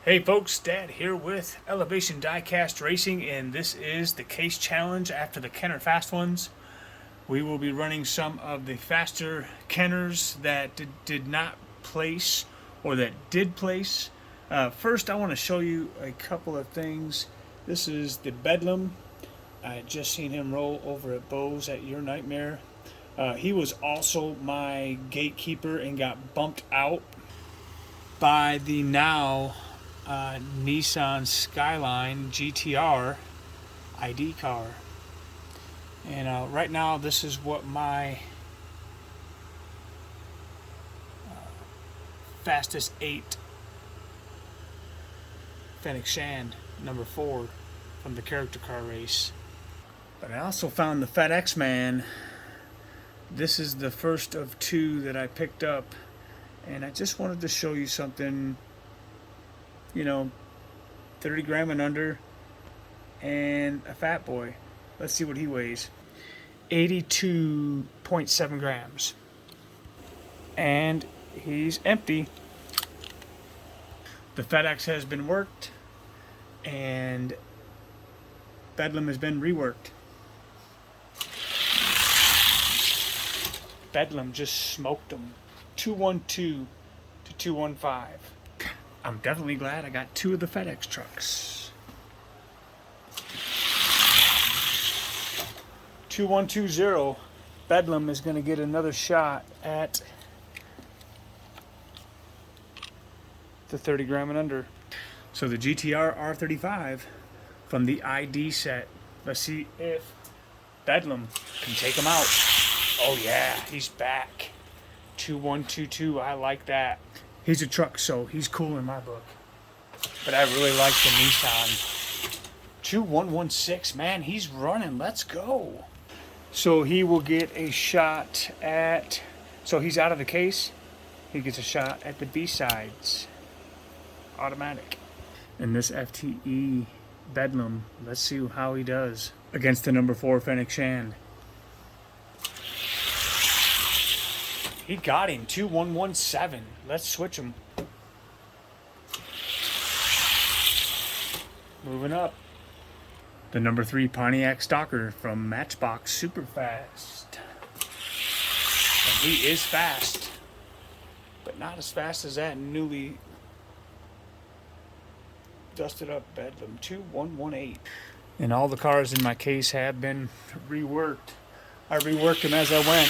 Hey folks, Dad here with Elevation Diecast Racing, and this is the Case Challenge after the Kenner Fast Ones. We will be running some of the faster Kenners that did not place or that did place. First, I want to show you a couple of things. This is the Bedlam. I just seen him roll over at Bose at Your Nightmare. He was also my gatekeeper and got bumped out by the now Nissan Skyline GTR ID car. And right now this is what my fastest 8 Fennec Shand number 4 from the character car race. But I also found the FedEx Man. This is the first of 2 that I picked up, and I just wanted to show you something, 30 gram and under, and a fat boy. Let's see what he weighs. 82.7 grams. And he's empty. The FedEx has been worked, and Bedlam has been reworked. Bedlam just smoked him. 212 to 215. I'm definitely glad I got 2 of the FedEx trucks. 2120. Bedlam is going to get another shot at the 30 gram and under. So the GTR R35 from the ID set. Let's see if Bedlam can take him out. Oh yeah, he's back. 2122, I like that. He's a truck, so he's cool in my book. But I really like the Nissan. 2116, man, he's running. Let's go. So he will get a shot at, so he's out of the case. He gets a shot at the B-sides. Automatic. And this FTE Bedlam, let's see how he does against the number 4 Fennec Shand. He got him, 2117. Let's switch him. Moving up. The number 3 Pontiac Stalker from Matchbox Super Fast. And he is fast, but not as fast as that newly dusted up Bedlam. 2118. And all the cars in my case have been reworked. I reworked them as I went.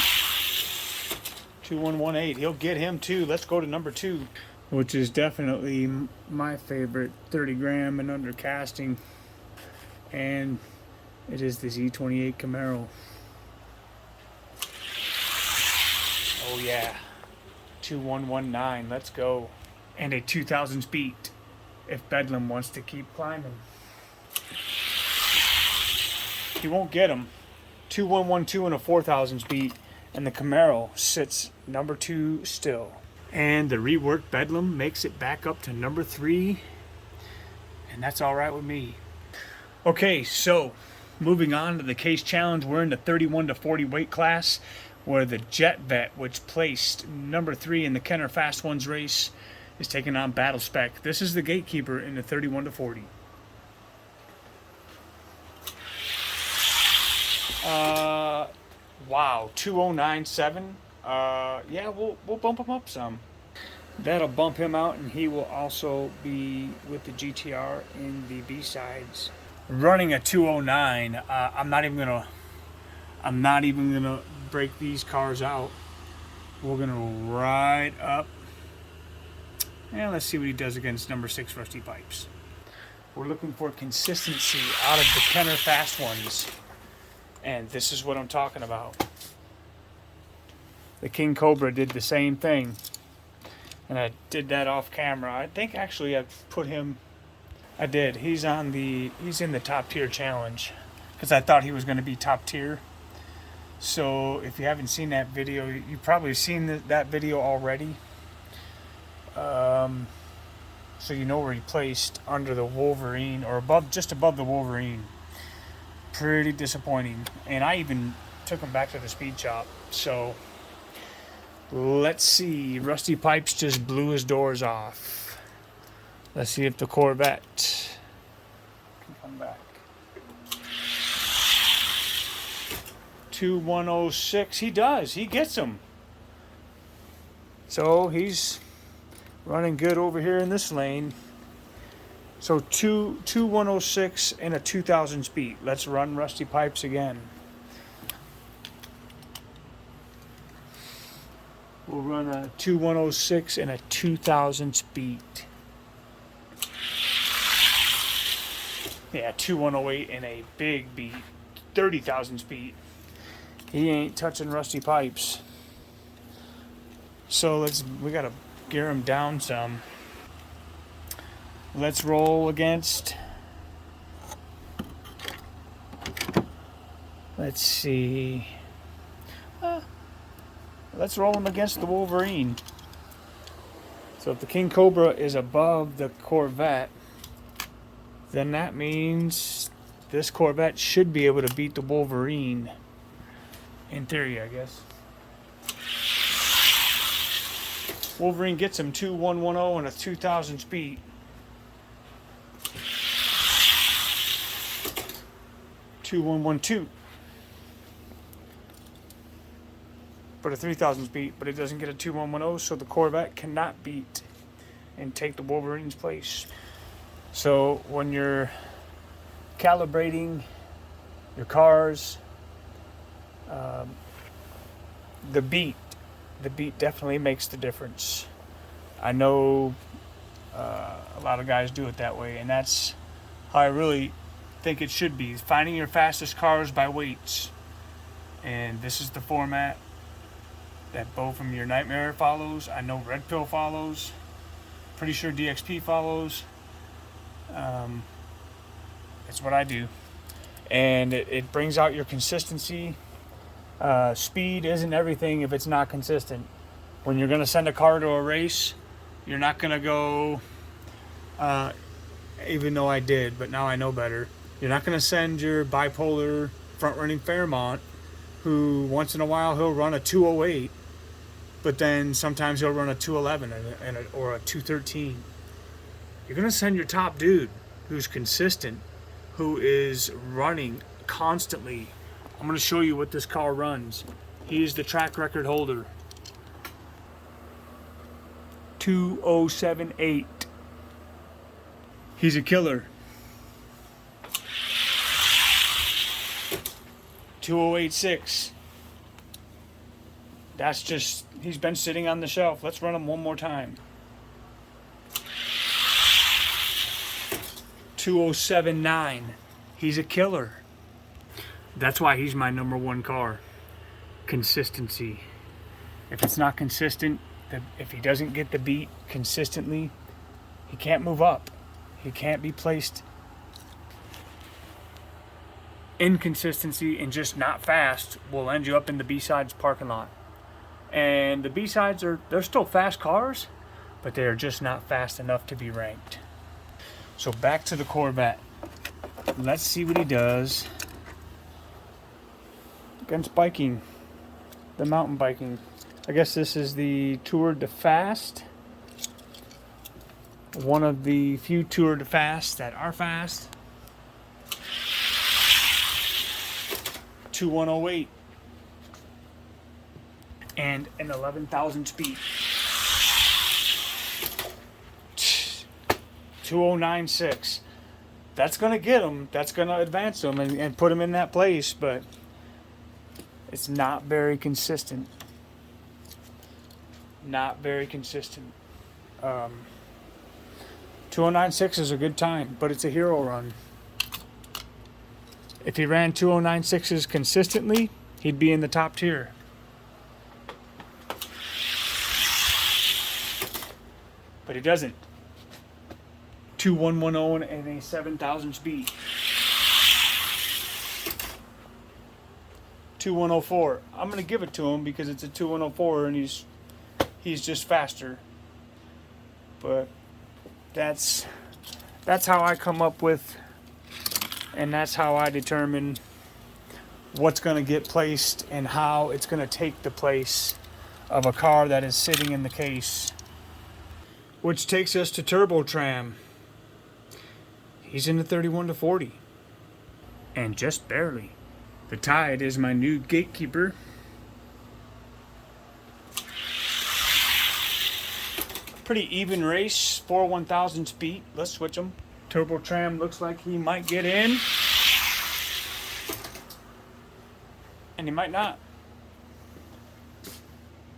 2118. He'll get him too. Let's go to number 2, which is definitely my favorite 30 gram and under casting, and it is the Z28 Camaro. Oh yeah, 2119. Let's go. And a 2000 speed if Bedlam wants to keep climbing. He won't get him. 2112 and a 4000 speed. And the Camaro sits number 2 still. And the reworked Bedlam makes it back up to number 3. And that's all right with me. Okay, so moving on to the Case Challenge. We're in the 31 to 40 weight class, where the Jet Vet, which placed number 3 in the Kenner Fast Ones race, is taking on Battle Spec. This is the gatekeeper in the 31 to 40. Wow, 2097. Yeah, we'll bump him up some. That'll bump him out, and he will also be with the GTR in the B-sides. Running a 209. I'm not even gonna break these cars out. We're gonna ride up. And let's see what he does against number 6 Rusty Pipes. We're looking for consistency out of the Kenner Fast Ones. And this is what I'm talking about. The King Cobra did the same thing. And I did that off camera. I think actually I put him, I did. He's in the top tier challenge, because I thought he was going to be top tier. So if you haven't seen that video, you've probably seen that video already. So you know where he placed under the Wolverine, or just above the Wolverine. Pretty disappointing. And I even took him back to the speed shop. So let's see. Rusty Pipes just blew his doors off. Let's see if the Corvette can come back. 2106. He does. He gets them. So he's running good over here in this lane. So 2106 and a 2000 speed. Let's run Rusty Pipes again. We'll run a 2106 and a 2000 speed. Yeah, 2108 and a big beat. 30,000 speed. He ain't touching Rusty Pipes. So we gotta gear him down some. Let's roll against, let's see. Let's roll him against the Wolverine. So if the King Cobra is above the Corvette, then that means this Corvette should be able to beat the Wolverine. In theory, I guess. Wolverine gets him 2110 and a 2000 speed. 2112. But a 3000 speed, but it doesn't get a 2110, so the Corvette cannot beat and take the Wolverine's place. So when you're calibrating your cars, the beat definitely makes the difference. I know a lot of guys do it that way, and that's how I really think it should be. Finding your fastest cars by weights. And this is the format that Bo from Your Nightmare follows. I know Red Pill follows. Pretty sure DXP follows. It's what I do. And it brings out your consistency. Speed isn't everything if it's not consistent. When you're going to send a car to a race, you're not going to go, even though I did, but now I know better. You're not going to send your bipolar front-running Fairmont, who once in a while he'll run a 208, but then sometimes he'll run a 211 or a 213. You're going to send your top dude who's consistent, who is running constantly. I'm going to show you what this car runs. He's the track record holder. 2078. He's a killer. 2086. That's just, he's been sitting on the shelf. Let's run him one more time. 2079. He's a killer. That's why he's my number one car. Consistency. If it's not consistent, if he doesn't get the beat consistently, he can't move up. He can't be placed. Inconsistency and just not fast will end you up in the B-Sides parking lot. And the B-Sides they're still fast cars, but they are just not fast enough to be ranked. So back to the Corvette. Let's see what he does against biking, the mountain biking. I guess this is the Tour de Fast. One of the few Tour de Fast that are fast. 2108 and an 11,000 speed. 2096. That's going to get him. That's going to advance him and put him in that place, but it's not very consistent. Not very consistent. 2096 is a good time, but it's a hero run. If he ran 2096s consistently, he'd be in the top tier. But he doesn't. 2110 and a 7,000 speed. 2104. I'm going to give it to him because it's a 2104 and he's just faster. But that's how I come up with, and that's how I determine what's going to get placed and how it's going to take the place of a car that is sitting in the case. which takes us to Turbo Tram. He's in the 31 to 40. And just barely. The Tide is my new gatekeeper. Pretty even race, 4 1,000 beat. Let's switch them. Turbo Tram looks like he might get in. And he might not.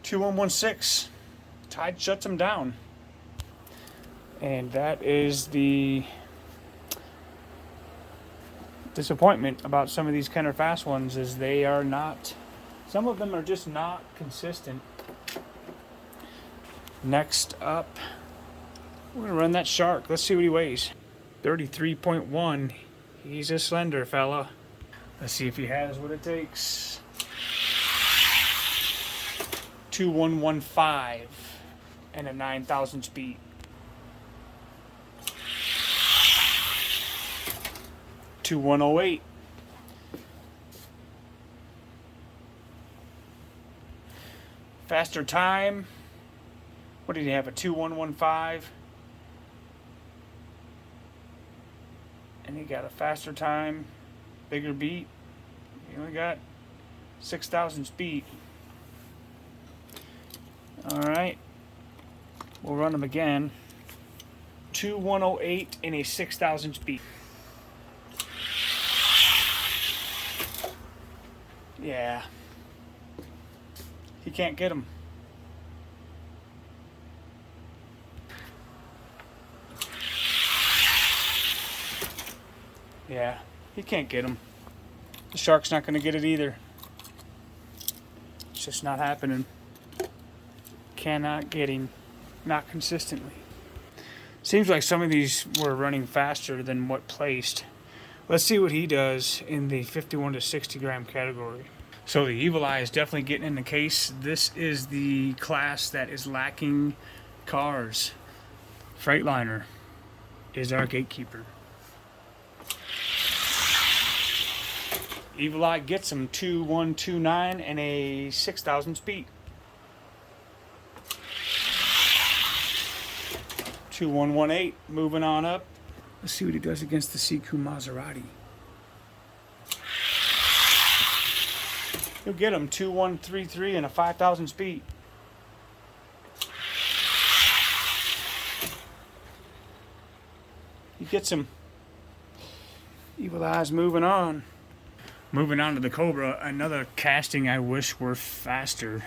2116. Tide shuts him down. And that is the disappointment about some of these kind of fast ones, is they are not, some of them are just not consistent. Next up, we're gonna run that Shark. Let's see what he weighs. 33.1. He's a slender fella. Let's see if he has what it takes. 2115 and a 9,000 speed. To 108. Faster time. What did he have? A 2115. And he got a faster time, bigger beat. He only got 6,000 speed. Alright. We'll run him again. 2108 and a 6,000 speed. Yeah. He can't get him. Yeah, he can't get him. The Shark's not going to get it either. It's just not happening. Cannot get him. Not consistently. Seems like some of these were running faster than what placed. Let's see what he does in the 51 to 60 gram category. So the Evil Eye is definitely getting in the case. This is the class that is lacking cars. Freightliner is our gatekeeper. Evil Eye gets him 2129 and a 6,000 speed. 2118, moving on up. Let's see what he does against the Siku Maserati. He'll get him 2133 and a 5,000 speed. He gets him. Evil Eye's moving on. Moving on to the Cobra, another casting I wish were faster.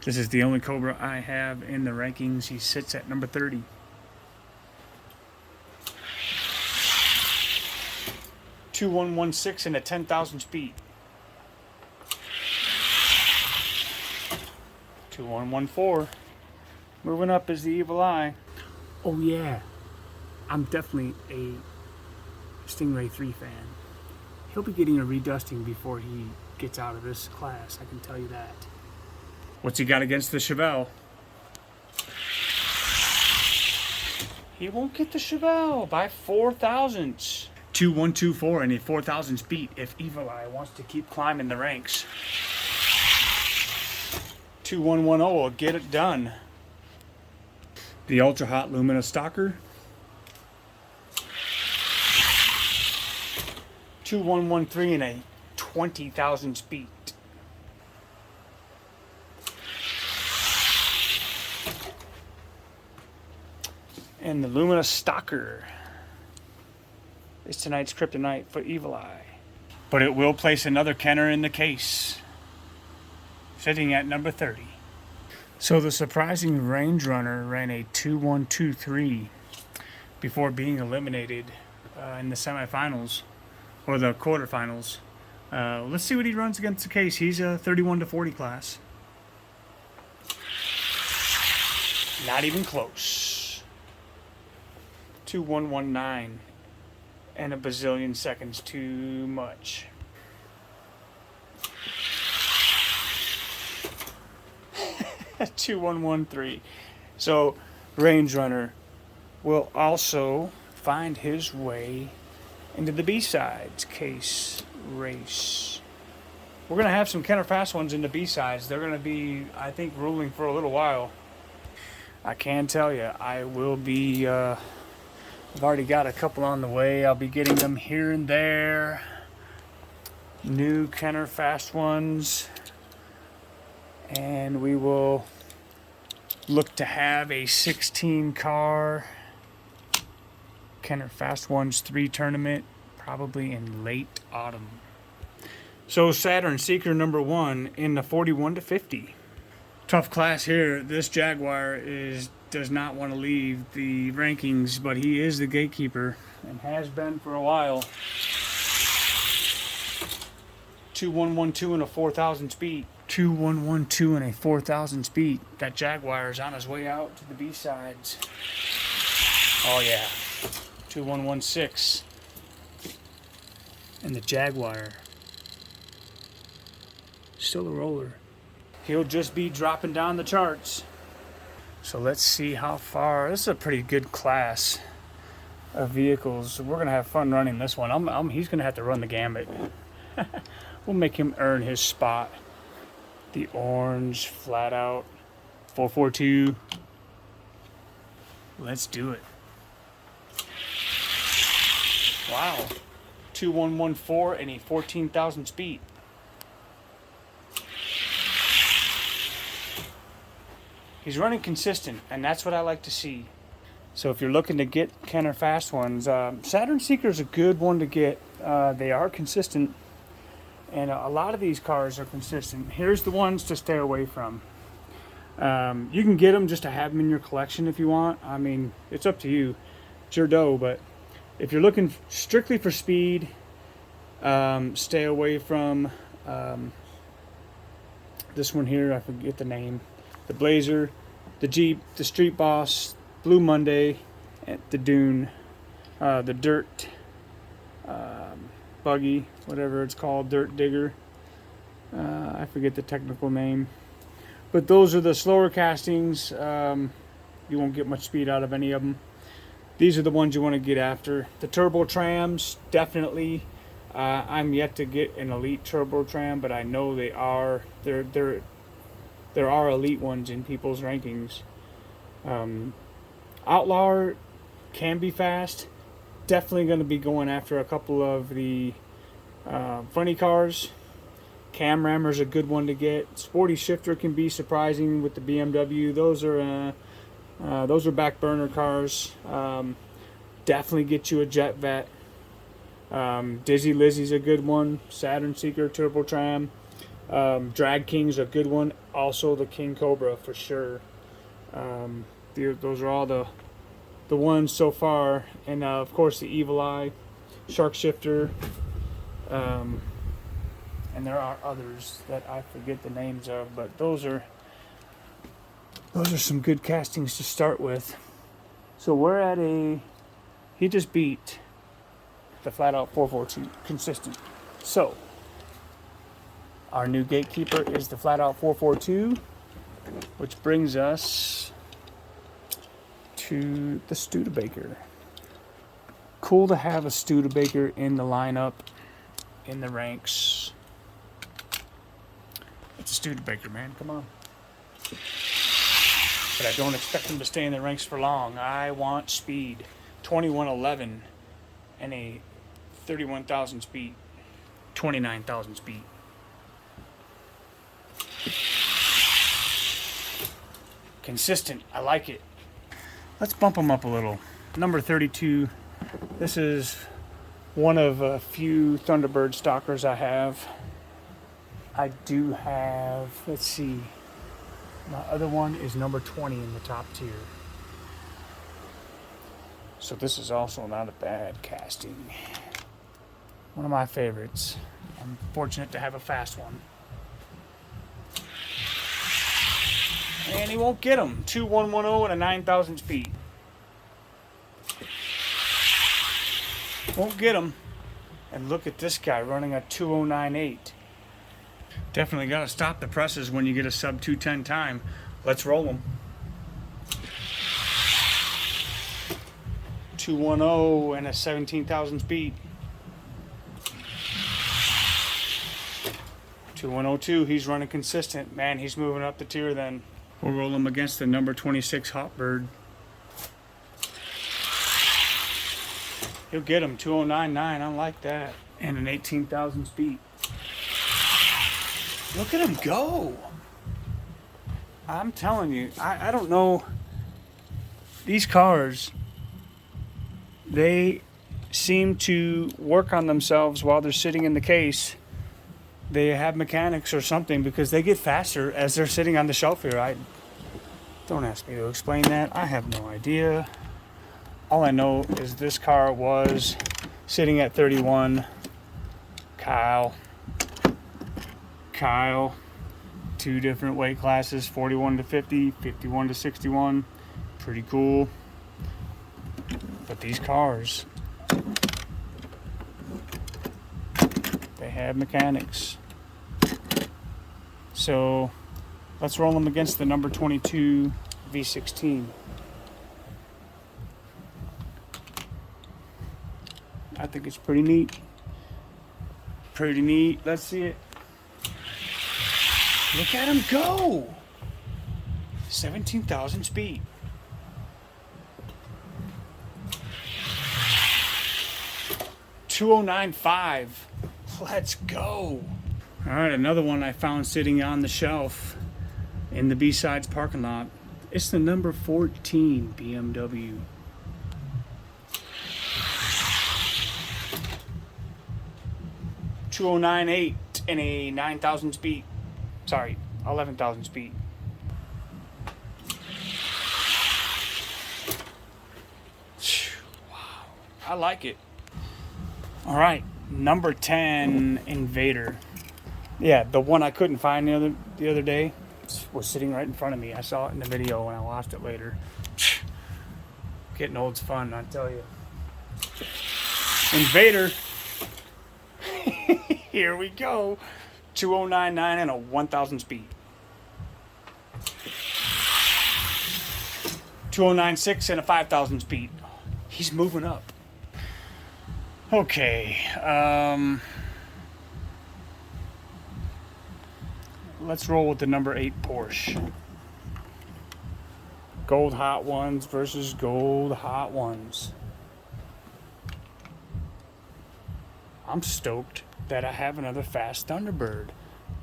This is the only Cobra I have in the rankings. He sits at number 30. Two 116 and a 10,000 speed. 2114. Moving up is the Evil Eye. Oh yeah, I'm definitely a Stingray 3 fan. He'll be getting a redusting before he gets out of this class, I can tell you that. What's he got against the Chevelle? He won't get the Chevelle by 4 thousandths. 2124 and a 4,000 speed if Evil Eye wants to keep climbing the ranks. 2110 will get it done. The Ultra Hot Lumina Stalker. 2113 and a 20,000 speed. And the Lumina Stalker is tonight's kryptonite for Evil Eye. But it will place another Kenner in the case, sitting at number 30. So the surprising Range Runner ran a 2123 before being eliminated in the semifinals or the quarterfinals. Let's see what he runs against the case. He's a 31 to 40 class. Not even close. 2119 and a bazillion seconds too much. At 2113. So Range Runner will also find his way into the B-Sides case race. We're going to have some Kenner Fast ones in the B-Sides. They're going to be, I think, ruling for a little while. I can tell you, I will be, I've already got a couple on the way. I'll be getting them here and there. New Kenner Fast ones. And we will look to have a 16 car Kenner Fast Ones 3 tournament probably in late autumn. So Saturn Seeker number 1 in the 41 to 50. Tough class here. This Jaguar does not want to leave the rankings, but he is the gatekeeper and has been for a while. 2112 and a 4,000 speed. 2112 and a 4,000 speed. That Jaguar is on his way out to the B-sides. Oh yeah. 2116. And the Jaguar. Still a roller. He'll just be dropping down the charts. So let's see how far. This is a pretty good class of vehicles. We're gonna have fun running this one. He's gonna have to run the gambit. We'll make him earn his spot. The orange, flat out, 442. Let's do it. Wow. 2114 and a 14,000 speed. He's running consistent, and that's what I like to see. So if you're looking to get Kenner Fast Ones, Saturn Seeker is a good one to get. They are consistent. And a lot of these cars are consistent. Here's the ones to stay away from. You can get them just to have them in your collection if you want. I mean, it's up to you. It's your dough. But if you're looking strictly for speed, stay away from this one here. I forget the name. The Blazer, the Jeep, the Street Boss, Blue Monday, and the Dune, the Dirt Buggy, whatever it's called, Dirt Digger. I forget the technical name. But those are the slower castings. You won't get much speed out of any of them. These are the ones you want to get after. The Turbo Trams, definitely. I'm yet to get an elite Turbo Tram, but I know they are. There are elite ones in people's rankings. Outlaw can be fast. Definitely going to be going after a couple of the funny cars. Cam Rammer's a good one to get. Sporty Shifter can be surprising with the BMW. Those are back burner cars. Definitely get you a Jet Vet. Dizzy Lizzie's a good one. Saturn Seeker Turbo Tram. Drag King's a good one. Also the King Cobra for sure. Those are all the ones so far. And of course the Evil Eye, Shark Shifter. And there are others that I forget the names of, but those are some good castings to start with. So we're at he just beat the Flat Out 442 consistent. So our new gatekeeper is the Flat Out 442, which brings us to the Studebaker. Cool to have a Studebaker in the lineup, in the ranks. It's a Studebaker, man. Come on. But I don't expect him to stay in the ranks for long. I want speed. 2111 and a 31,000 speed. 29,000 speed. Consistent. I like it. Let's bump him up a little. Number 32. This is one of a few Thunderbird stalkers I have. I do have, let's see, my other one is number 20 in the top tier. So this is also not a bad casting. One of my favorites. I'm fortunate to have a fast one. And he won't get him. 2110 and a 9,000 speed. Won't get him. And look at this guy running a 2098. Definitely got to stop the presses when you get a sub 210 time. Let's roll them. 210 and a 17,000 speed. 2102, he's running consistent. Man, he's moving up the tier then. We'll roll them against the number 26 Hotbird. He'll get them 2099. I like that. And an 18,000 speed. Look at him go. I'm telling you, I don't know. These cars, they seem to work on themselves while they're sitting in the case. They have mechanics or something because they get faster as they're sitting on the shelf here. Don't ask me to explain that. I have no idea. All I know is this car was sitting at 31. Kyle, 2 different weight classes, 41 to 50, 51 to 61. Pretty cool. But these cars, they have mechanics. So let's roll them against the number 22 V16. I think it's pretty neat. Pretty neat. Let's see it. Look at him go. 17,000 speed. $209.5. Let's go. All right, another one I found sitting on the shelf in the B-Sides parking lot. It's the number 14 BMW. $209.8 and a 9,000 speed. Sorry, 11,000 speed. Wow, I like it. All right, number 10 Invader. Yeah, the one I couldn't find the other day was sitting right in front of me. I saw it in the video and I lost it later. Getting old's fun, I tell you. Invader. Here we go. 2099 and a 1,000 speed. 2096 and a 5,000 speed. He's moving up. Okay. Let's roll with the number 8 Porsche. Gold Hot Ones versus Gold Hot Ones. I'm stoked that I have another fast Thunderbird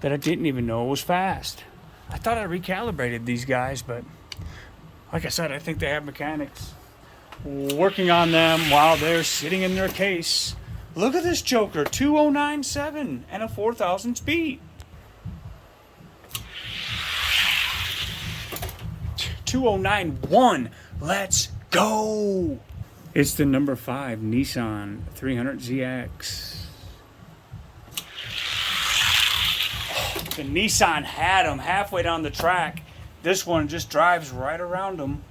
that I didn't even know was fast. I thought I recalibrated these guys, but like I said, I think they have mechanics working on them while they're sitting in their case. Look at this joker, 2097 and a 4,000 speed. 2091. Let's go. It's the number 5 Nissan 300ZX. The Nissan had them halfway down the track. This one just drives right around them.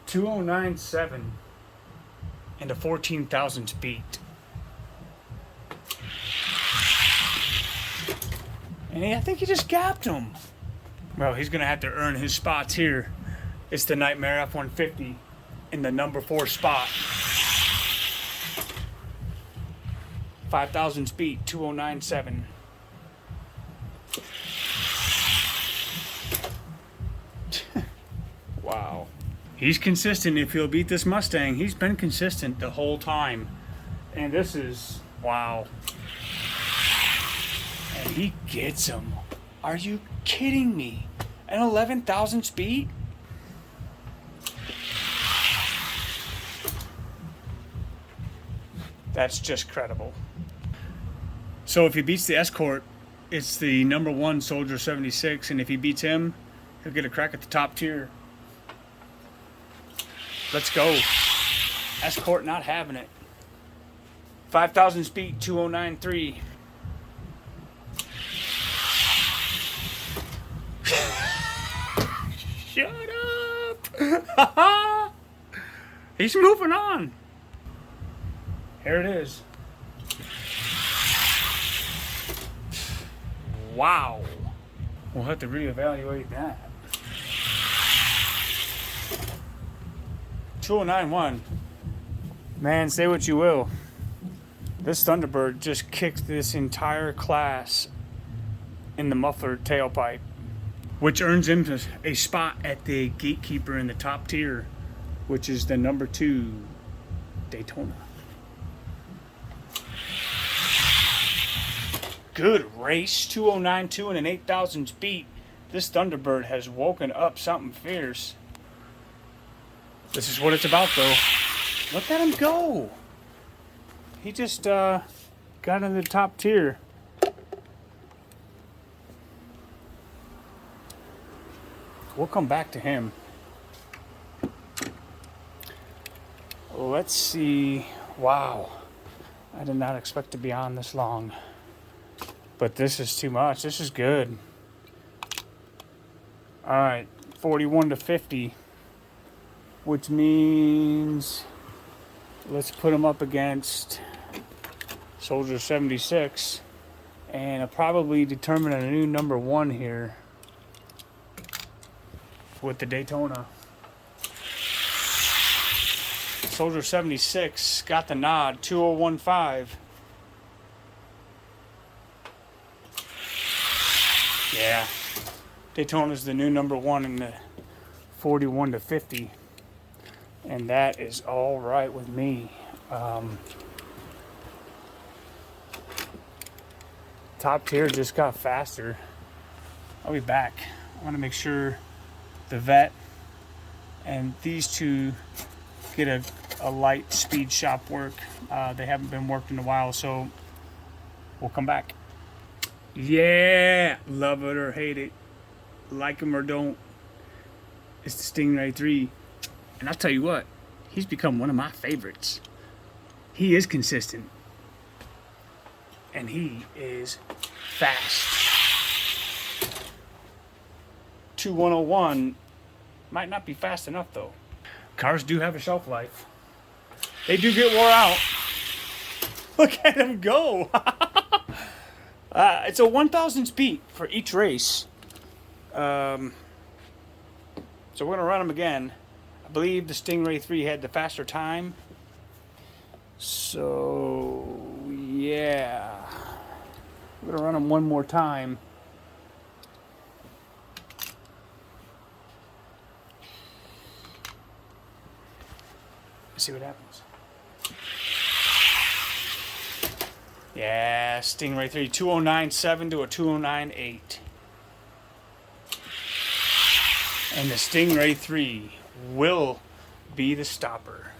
2097 and a 14,000 speed. And I think he just gapped him. Well, he's going to have to earn his spots here. It's the Nightmare F-150 in the number 4 spot. 5,000 speed, 2097. Wow. He's consistent. If he'll beat this Mustang, he's been consistent the whole time. And this is, wow. And he gets him. Are you kidding me? An 11,000 speed? That's just credible. So if he beats the Escort, it's the number 1 Soldier 76, and if he beats him, he'll get a crack at the top tier. Let's go. Escort not having it. 5,000 speed, 2093. Shut up! He's moving on. Here it is. Wow. We'll have to reevaluate that. 2091. Man, say what you will. This Thunderbird just kicked this entire class in the muffler tailpipe. which earns him a spot at the gatekeeper in the top tier, which is the number 2 Daytona. Good race, 209.2 and an 8,000 beat. This Thunderbird has woken up something fierce. This is what it's about, though. Look at him go. He just got in the top tier. We'll come back to him. Let's see. Wow. I did not expect to be on this long. But this is too much. This is good. Alright. 41 to 50. Which means let's put him up against Soldier 76. And I'll probably determine a new number 1 here with the Daytona. Soldier 76 got the nod, 2015. Yeah, Daytona's the new number 1 in the 41 to 50, and that is all right with me. Top tier just got faster. I'll be back. I want to make sure the vet and these two get a light speed shop work. They haven't been worked in a while, so we'll come back. Yeah, love it or hate it, like him or don't, it's the Stingray 3. And I'll tell you what, he's become one of my favorites. He is consistent. And he is fast. 2101 might not be fast enough, though. Cars do have a shelf life. They do get wore out. Look at him go. It's a 1,000 beat for each race. So we're going to run them again. I believe the Stingray 3 had the faster time. So, yeah. We're going to run them one more time. Let's see what happens. Yeah, Stingray 3, 2097 to a 2098. And the Stingray 3 will be the stopper.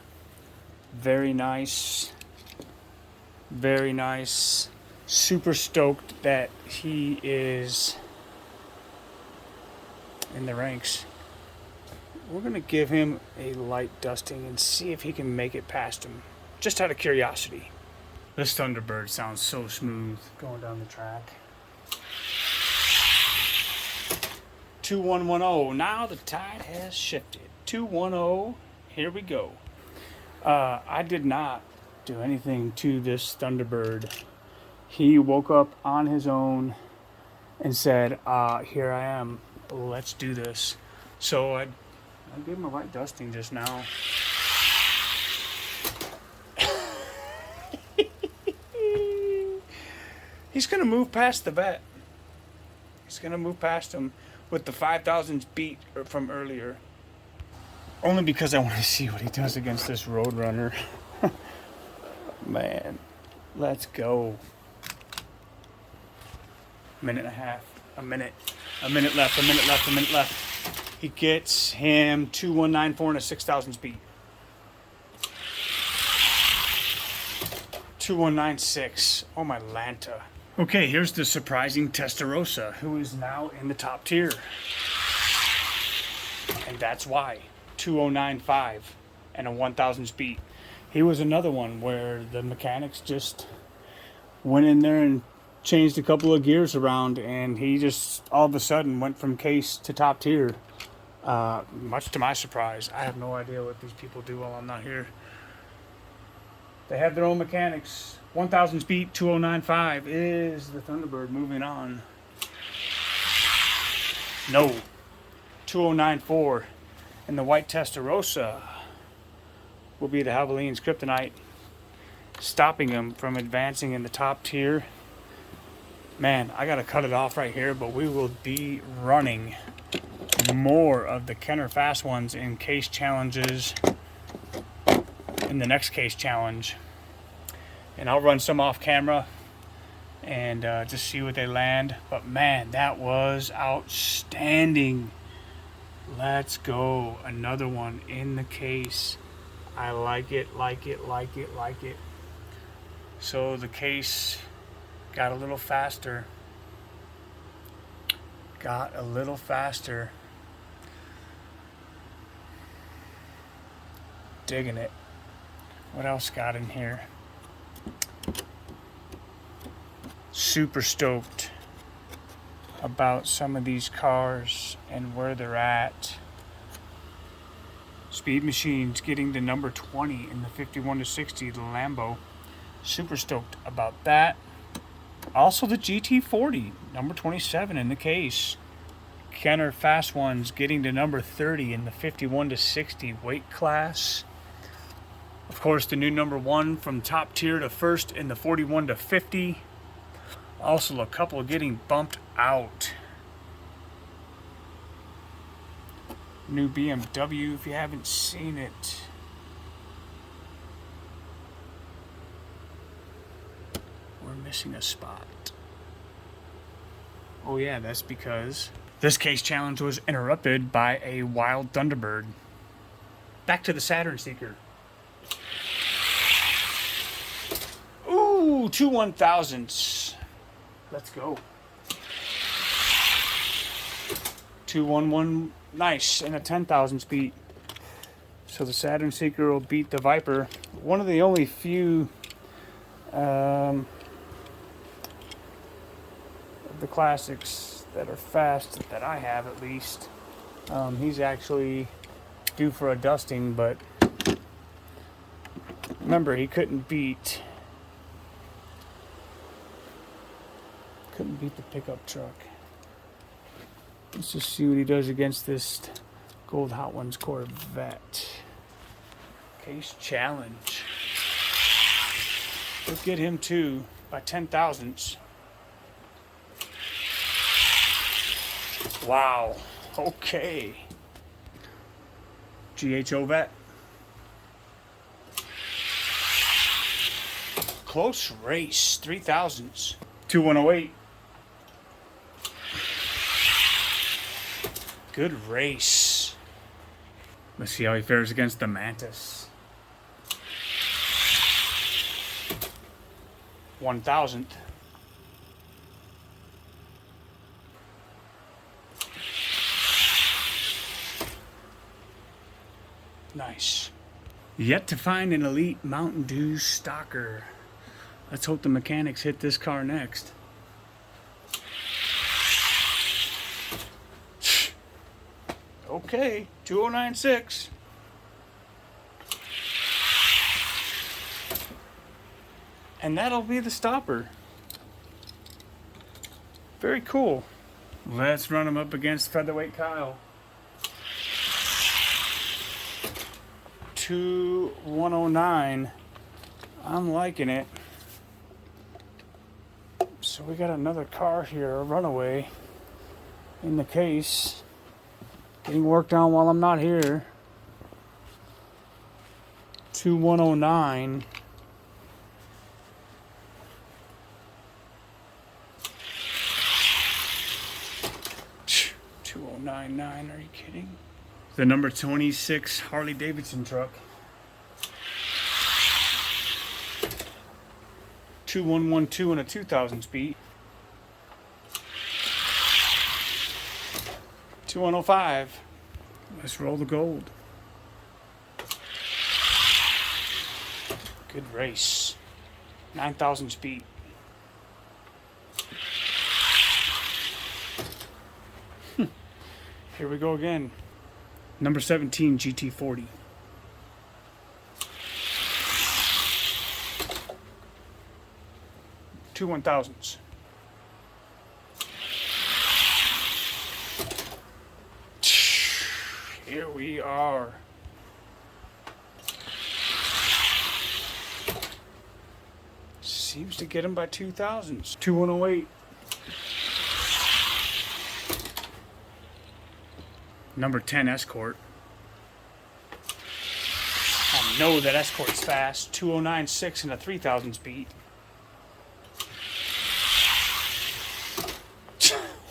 Very nice. Very nice. Super stoked that he is in the ranks. We're going to give him a light dusting and see if he can make it past him. Just out of curiosity. This Thunderbird sounds so smooth going down the track. 2110. Now the tide has shifted. 210. Here we go. I did not do anything to this Thunderbird. He woke up on his own and said, here I am. Let's do this. So I gave him a light dusting just now. He's going to move past the vet. He's going to move past him with the 5,000 beat from earlier. Only because I want to see what he does against this Roadrunner. Man, let's go. Minute and a half. A minute left. A minute left. He gets him 2194 and a 6,000 speed. 2196. Oh my Lanta. Okay, here's the surprising Testarossa, who is now in the top tier. And that's why. 2095 and a 1,000 speed. He was another one where the mechanics just went in there and changed a couple of gears around, and he just all of a sudden went from case to top tier. Much to my surprise. I have no idea what these people do while I'm not here. They have their own mechanics. 1,000 speed, 2095 is the Thunderbird moving on. No. 2094. And the white Testarossa will be the Javeline's Kryptonite, stopping him from advancing in the top tier. Man, I gotta cut it off right here, but we will be running more of the Kenner Fast Ones in case challenges in the next case challenge. And I'll run some off camera and just see what they land. But man, that was outstanding. Let's go. Another one in the case. I like it, like it, like it, like it. So the case got a little faster. Got a little faster. Digging it. What else got in here? Super stoked about some of these cars and where they're at. Speed Machines getting to number 20 in the 51 to 60, the Lambo. Super stoked about that. Also the GT40, number 27 in the case. Kenner Fast Ones getting to number 30 in the 51 to 60 weight class. Of course, the new number 1 from top tier to first in the 41 to 50. Also, a couple getting bumped out. New BMW, if you haven't seen it. We're missing a spot. Oh yeah, that's because this case challenge was interrupted by a wild Thunderbird. Back to the Saturn Seeker. Ooh, 2 1000s. Let's go. 211, nice, and a 10,000 speed. So the Saturn Seeker will beat the Viper. One of the only few of the classics that are fast that I have, at least. He's actually due for a dusting, but remember, he couldn't beat the pickup truck. Let's just see what he does against this Gold Hot Ones Corvette. Case challenge. We'll get him too by 10 thousandths. Wow. Okay. GHO vet. Close race. 3 thousandths. 2108. Good race. Let's see how he fares against the Mantis. 1000th. Nice. Yet to find an elite Mountain Dew stalker. Let's hope the mechanics hit this car next. Okay, 2096. And that'll be the stopper. Very cool. Let's run him up against Featherweight Kyle. 2109. I'm liking it. So we got another car here, a runaway in the case. Getting worked on while I'm not here. 2109. Phew, 2099, are you kidding? The number 26 Harley Davidson truck. 2112 and a 2000 speed. 2105. Let's roll the gold. Good race. 9,000 speed. Here we go again. Number 17 GT40. Two 1000s. Here we are. Seems to get him by 2000s. 2108. Number 10 Escort. I know that Escort's fast. 209.6 and a 3,000 speed.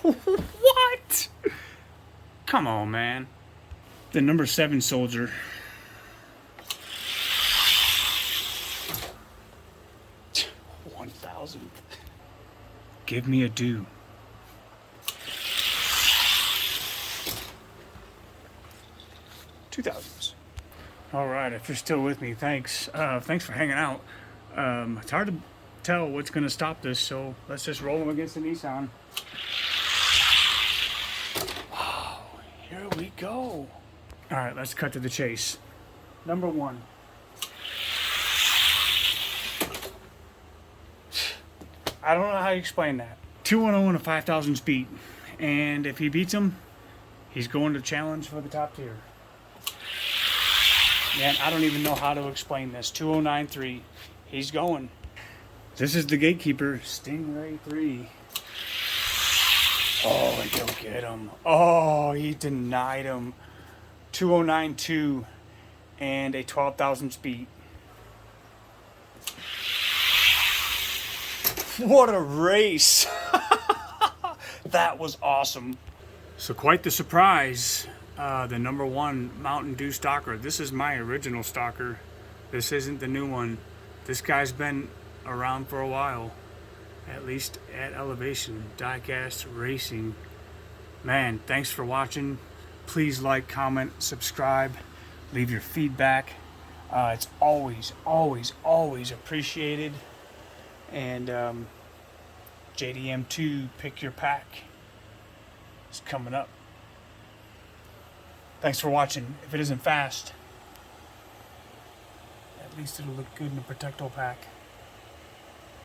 What? Come on, man. The number 7 Soldier. Give me a do. $2,000s. All right, if you're still with me, thanks. Thanks for hanging out. It's hard to tell what's going to stop this, so let's just roll them against the Nissan. Wow, here we go. All right, let's cut to the chase. Number 1. I don't know how you explain that. 210 and a 5,000 speed. And if he beats him, he's going to challenge for the top tier. Man, I don't even know how to explain this. 209.3. He's going. This is the Gatekeeper, Stingray 3. Oh, and he'll get him. Oh, he denied him. 209.2 and a 12,000 speed. What a race. That was awesome. So quite the surprise. The number 1 Mountain Dew Stalker. This is my original Stalker. This isn't the new one. This guy's been around for a while. At least at Elevation. Diecast Racing. Man, thanks for watching. Please like, comment, subscribe. Leave your feedback. It's always, always, always appreciated. And JDM2 Pick Your Pack is coming up. Thanks for watching. If it isn't fast, at least it'll look good in a Protecto pack.